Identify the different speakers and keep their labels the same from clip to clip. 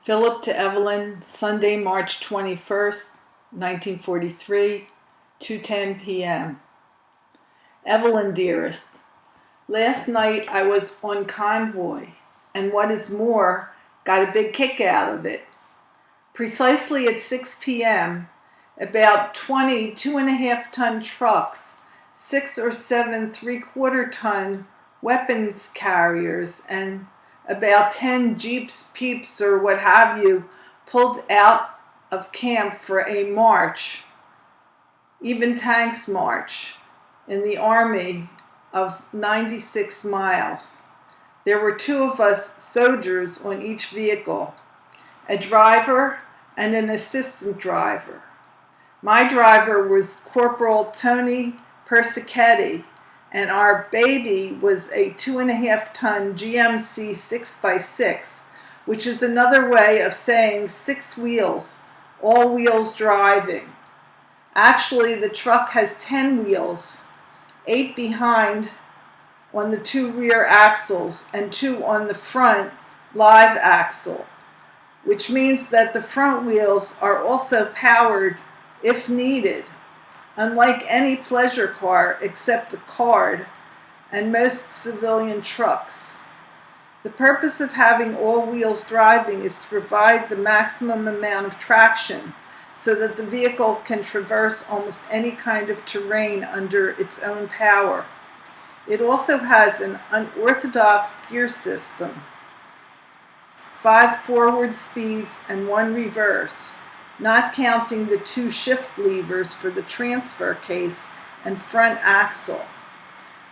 Speaker 1: Philip to Evelyn, Sunday, March 21st, 1943, 2:10 p.m. Evelyn, dearest, last night I was on convoy, and what is more, got a big kick out of it. Precisely at 6 p.m., about 20 2.5-ton trucks, 6 or 7 3/4-ton weapons carriers, and about 10 jeeps, peeps, or what have you, pulled out of camp for a march, even tanks march, in the army of 96 miles. There were 2 of us soldiers on each vehicle, a driver and an assistant driver. My driver was Corporal Tony Persichetti, and our baby was a 2.5-ton GMC 6x6, which is another way of saying 6 wheels, all wheels driving. Actually, the truck has 10 wheels, 8 behind on the 2 rear axles and 2 on the front live axle, which means that the front wheels are also powered if needed, unlike any pleasure car except the Card and most civilian trucks. The purpose of having all wheels driving is to provide the maximum amount of traction so that the vehicle can traverse almost any kind of terrain under its own power. It also has an unorthodox gear system, 5 forward speeds and 1 reverse, not counting the 2 shift levers for the transfer case and front axle.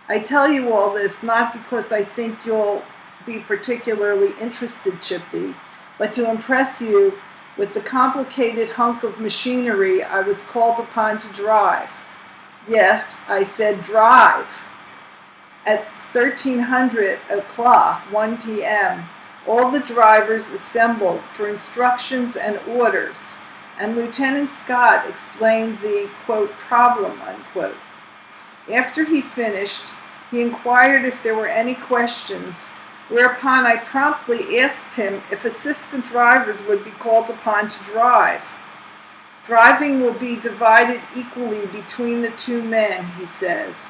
Speaker 1: I tell you all this not because I think you'll be particularly interested, Chippy, but to impress you with the complicated hunk of machinery I was called upon to drive. Yes, I said drive. At 1300 o'clock, 1 p.m., all the drivers assembled for instructions and orders, and Lieutenant Scott explained the, quote, problem, unquote. After he finished, he inquired if there were any questions, whereupon I promptly asked him if assistant drivers would be called upon to drive. Driving will be divided equally between the 2 men, he says.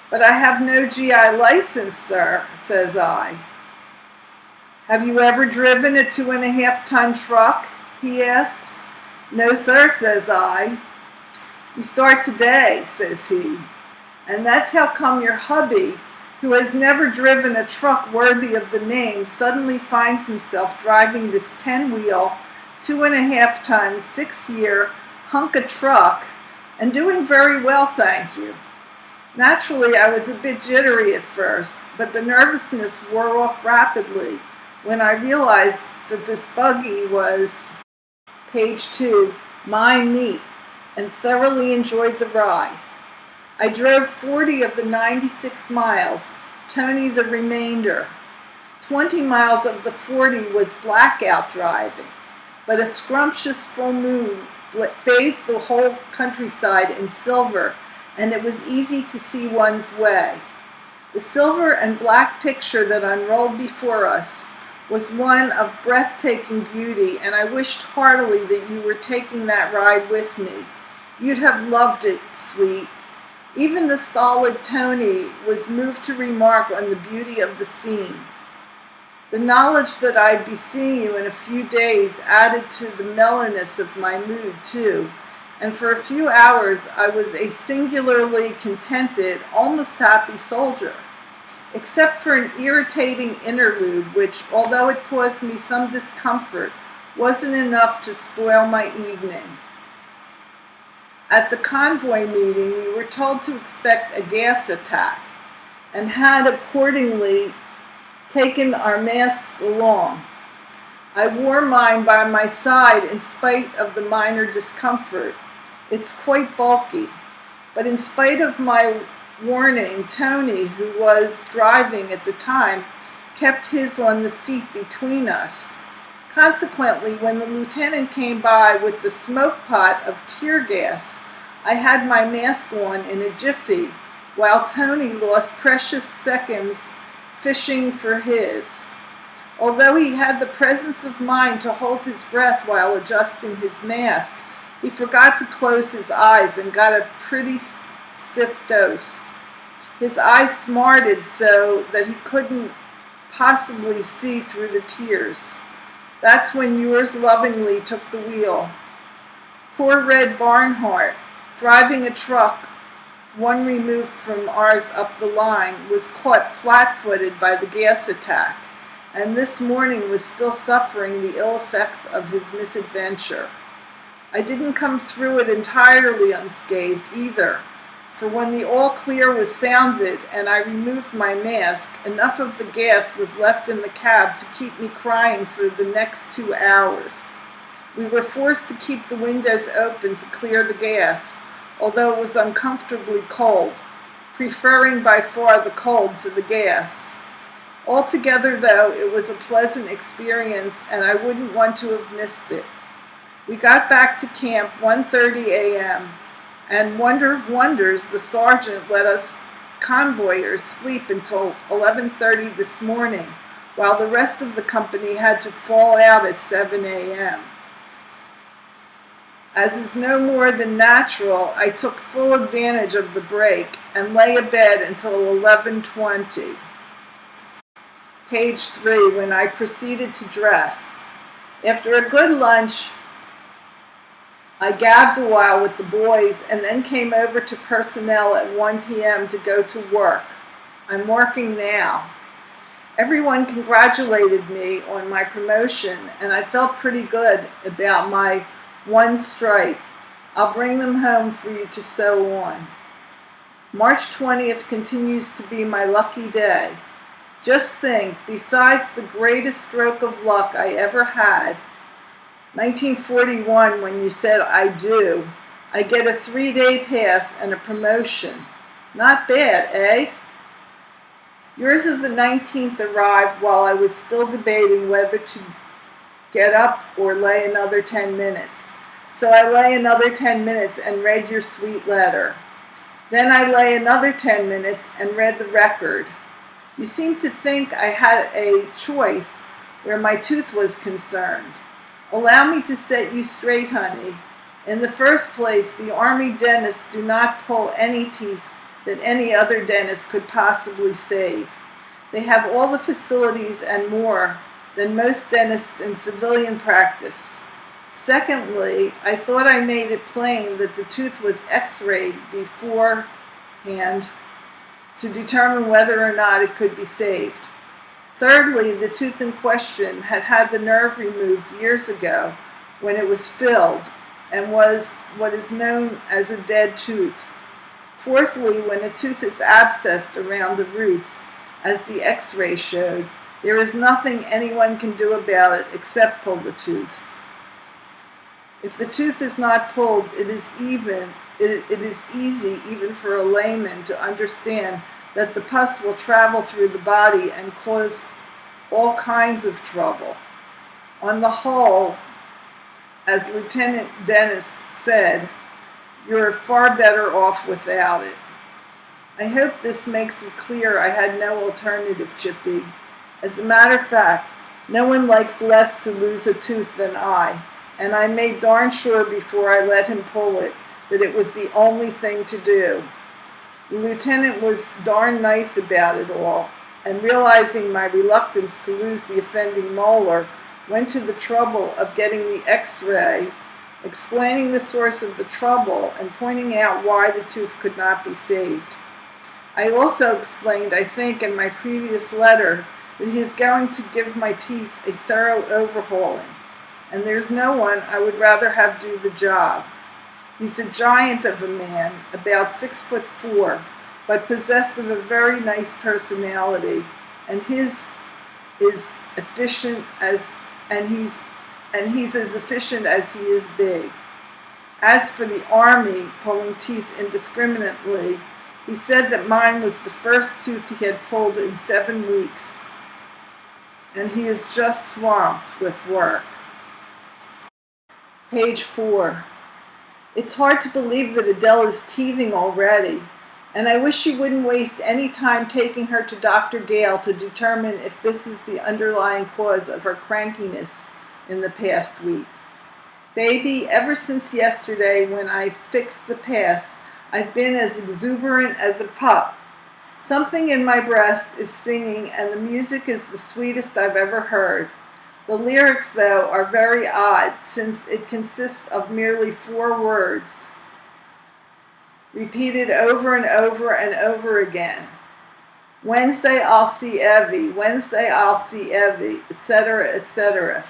Speaker 1: But I have no GI license, sir, says I. Have you ever driven a 2.5-ton truck? He asks. No, sir, says I. You start today, says he. And that's how come your hubby, who has never driven a truck worthy of the name, suddenly finds himself driving this 10-wheel, 2.5-ton, 6-year hunk of truck, and doing very well, thank you. Naturally, I was a bit jittery at first, but the nervousness wore off rapidly when I realized that this buggy was, page 2, my meat, and thoroughly enjoyed the ride. I drove 40 of the 96 miles, Tony the remainder. 20 miles of the 40 was blackout driving, but a scrumptious full moon bathed the whole countryside in silver, and it was easy to see one's way. The silver and black picture that unrolled before us was one of breathtaking beauty, and I wished heartily that you were taking that ride with me. You'd have loved it, sweet. Even the stolid Tony was moved to remark on the beauty of the scene. The knowledge that I'd be seeing you in a few days added to the mellowness of my mood, too, and for a few hours I was a singularly contented, almost happy soldier, except for an irritating interlude which, although it caused me some discomfort, wasn't enough to spoil my evening. At the convoy meeting, we were told to expect a gas attack, and had accordingly taken our masks along. I wore mine by my side in spite of the minor discomfort. It's quite bulky, but in spite of my warning, Tony, who was driving at the time, kept his on the seat between us. Consequently, when the lieutenant came by with the smoke pot of tear gas, I had my mask on in a jiffy, while Tony lost precious seconds fishing for his. Although he had the presence of mind to hold his breath while adjusting his mask, he forgot to close his eyes and got a pretty stiff dose. His eyes smarted so that he couldn't possibly see through the tears. That's when yours lovingly took the wheel. Poor Red Barnhart, driving a truck, one removed from ours up the line, was caught flat-footed by the gas attack, and this morning was still suffering the ill effects of his misadventure. I didn't come through it entirely unscathed either, for when the all clear was sounded and I removed my mask, enough of the gas was left in the cab to keep me crying for the next 2 hours. We were forced to keep the windows open to clear the gas, although it was uncomfortably cold, preferring by far the cold to the gas. Altogether, though, it was a pleasant experience, and I wouldn't want to have missed it. We got back to camp 1:30 a.m., and wonder of wonders, the sergeant let us convoyers sleep until 11:30 this morning, while the rest of the company had to fall out at 7 a.m. As is no more than natural, I took full advantage of the break and lay abed until 11:20. Page 3, when I proceeded to dress. After a good lunch, I gabbed a while with the boys and then came over to personnel at 1 p.m. to go to work. I'm working now. Everyone congratulated me on my promotion, and I felt pretty good about my one stripe. I'll bring them home for you to sew on. March 20th continues to be my lucky day. Just think, besides the greatest stroke of luck I ever had, 1941, when you said I do, I get a 3-day pass and a promotion. Not bad, eh? Yours of the 19th arrived while I was still debating whether to get up or lay another 10 minutes. So I lay another 10 minutes and read your sweet letter. Then I lay another 10 minutes and read the record. You seem to think I had a choice where my tooth was concerned. Allow me to set you straight, honey. In the first place, the Army dentists do not pull any teeth that any other dentist could possibly save. They have all the facilities and more than most dentists in civilian practice. Secondly, I thought I made it plain that the tooth was x-rayed beforehand to determine whether or not it could be saved. Thirdly, the tooth in question had had the nerve removed years ago when it was filled and was what is known as a dead tooth. Fourthly, when a tooth is abscessed around the roots, as the x-ray showed, there is nothing anyone can do about it except pull the tooth. If the tooth is not pulled, it is easy even for a layman to understand that the pus will travel through the body and cause all kinds of trouble. On the whole, as Lieutenant Dennis said, you're far better off without it. I hope this makes it clear I had no alternative, Chippy. As a matter of fact, no one likes less to lose a tooth than I, and I made darn sure before I let him pull it that it was the only thing to do. The lieutenant was darn nice about it all, and realizing my reluctance to lose the offending molar, went to the trouble of getting the x-ray, explaining the source of the trouble, and pointing out why the tooth could not be saved. I also explained, I think, in my previous letter, that he is going to give my teeth a thorough overhauling, and there's no one I would rather have do the job. He's a giant of a man, about 6'4", but possessed of a very nice personality, and he's as efficient as he is big. As for the Army pulling teeth indiscriminately, he said that mine was the first tooth he had pulled in 7 weeks, and he is just swamped with work. Page 4. It's hard to believe that Adele is teething already. And I wish she wouldn't waste any time taking her to Dr. Gale to determine if this is the underlying cause of her crankiness in the past week. Baby, ever since yesterday when I fixed the pass, I've been as exuberant as a pup. Something in my breast is singing, and the music is the sweetest I've ever heard. The lyrics, though, are very odd, since it consists of merely 4 words, repeated over and over and over again. Wednesday I'll see Evie, Wednesday I'll see Evie, etc., etc.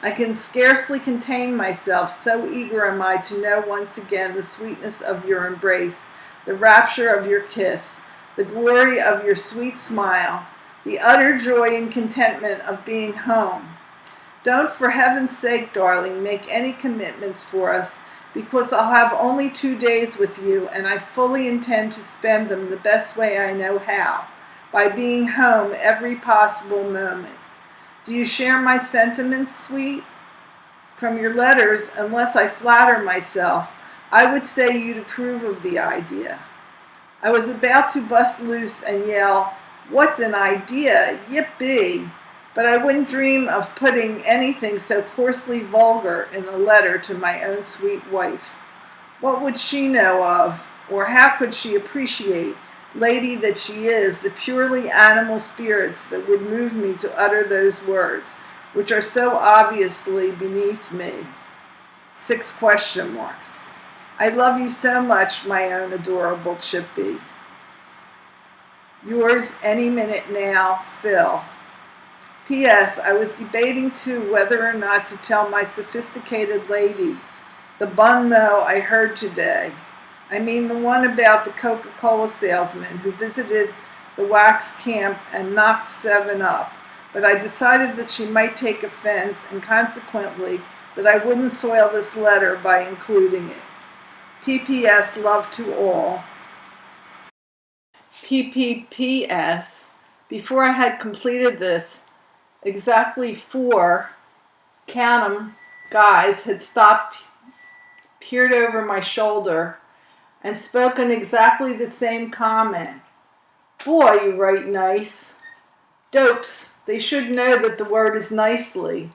Speaker 1: I can scarcely contain myself, so eager am I to know once again the sweetness of your embrace, the rapture of your kiss, the glory of your sweet smile, the utter joy and contentment of being home. Don't, for heaven's sake, darling, make any commitments for us, because I'll have only 2 days with you, and I fully intend to spend them the best way I know how, by being home every possible moment. Do you share my sentiments, sweet? From your letters, unless I flatter myself, I would say you'd approve of the idea. I was about to bust loose and yell, "What an idea! Yippee!" But I wouldn't dream of putting anything so coarsely vulgar in a letter to my own sweet wife. What would she know of, or how could she appreciate, lady that she is, the purely animal spirits that would move me to utter those words, which are so obviously beneath me? 6 question marks. I love you so much, my own adorable Chippy. Yours any minute now, Phil. P.S. I was debating too whether or not to tell my sophisticated lady the bon mot I heard today. I mean the one about the Coca-Cola salesman who visited the wax camp and knocked 7 up. But I decided that she might take offense, and consequently that I wouldn't soil this letter by including it. P.P.S. Love to all. P.P.P.S. Before I had completed this, exactly 4, count 'em, guys had stopped, peered over my shoulder, and spoken exactly the same comment. "Boy, you write nice." Dopes, they should know that the word is nicely.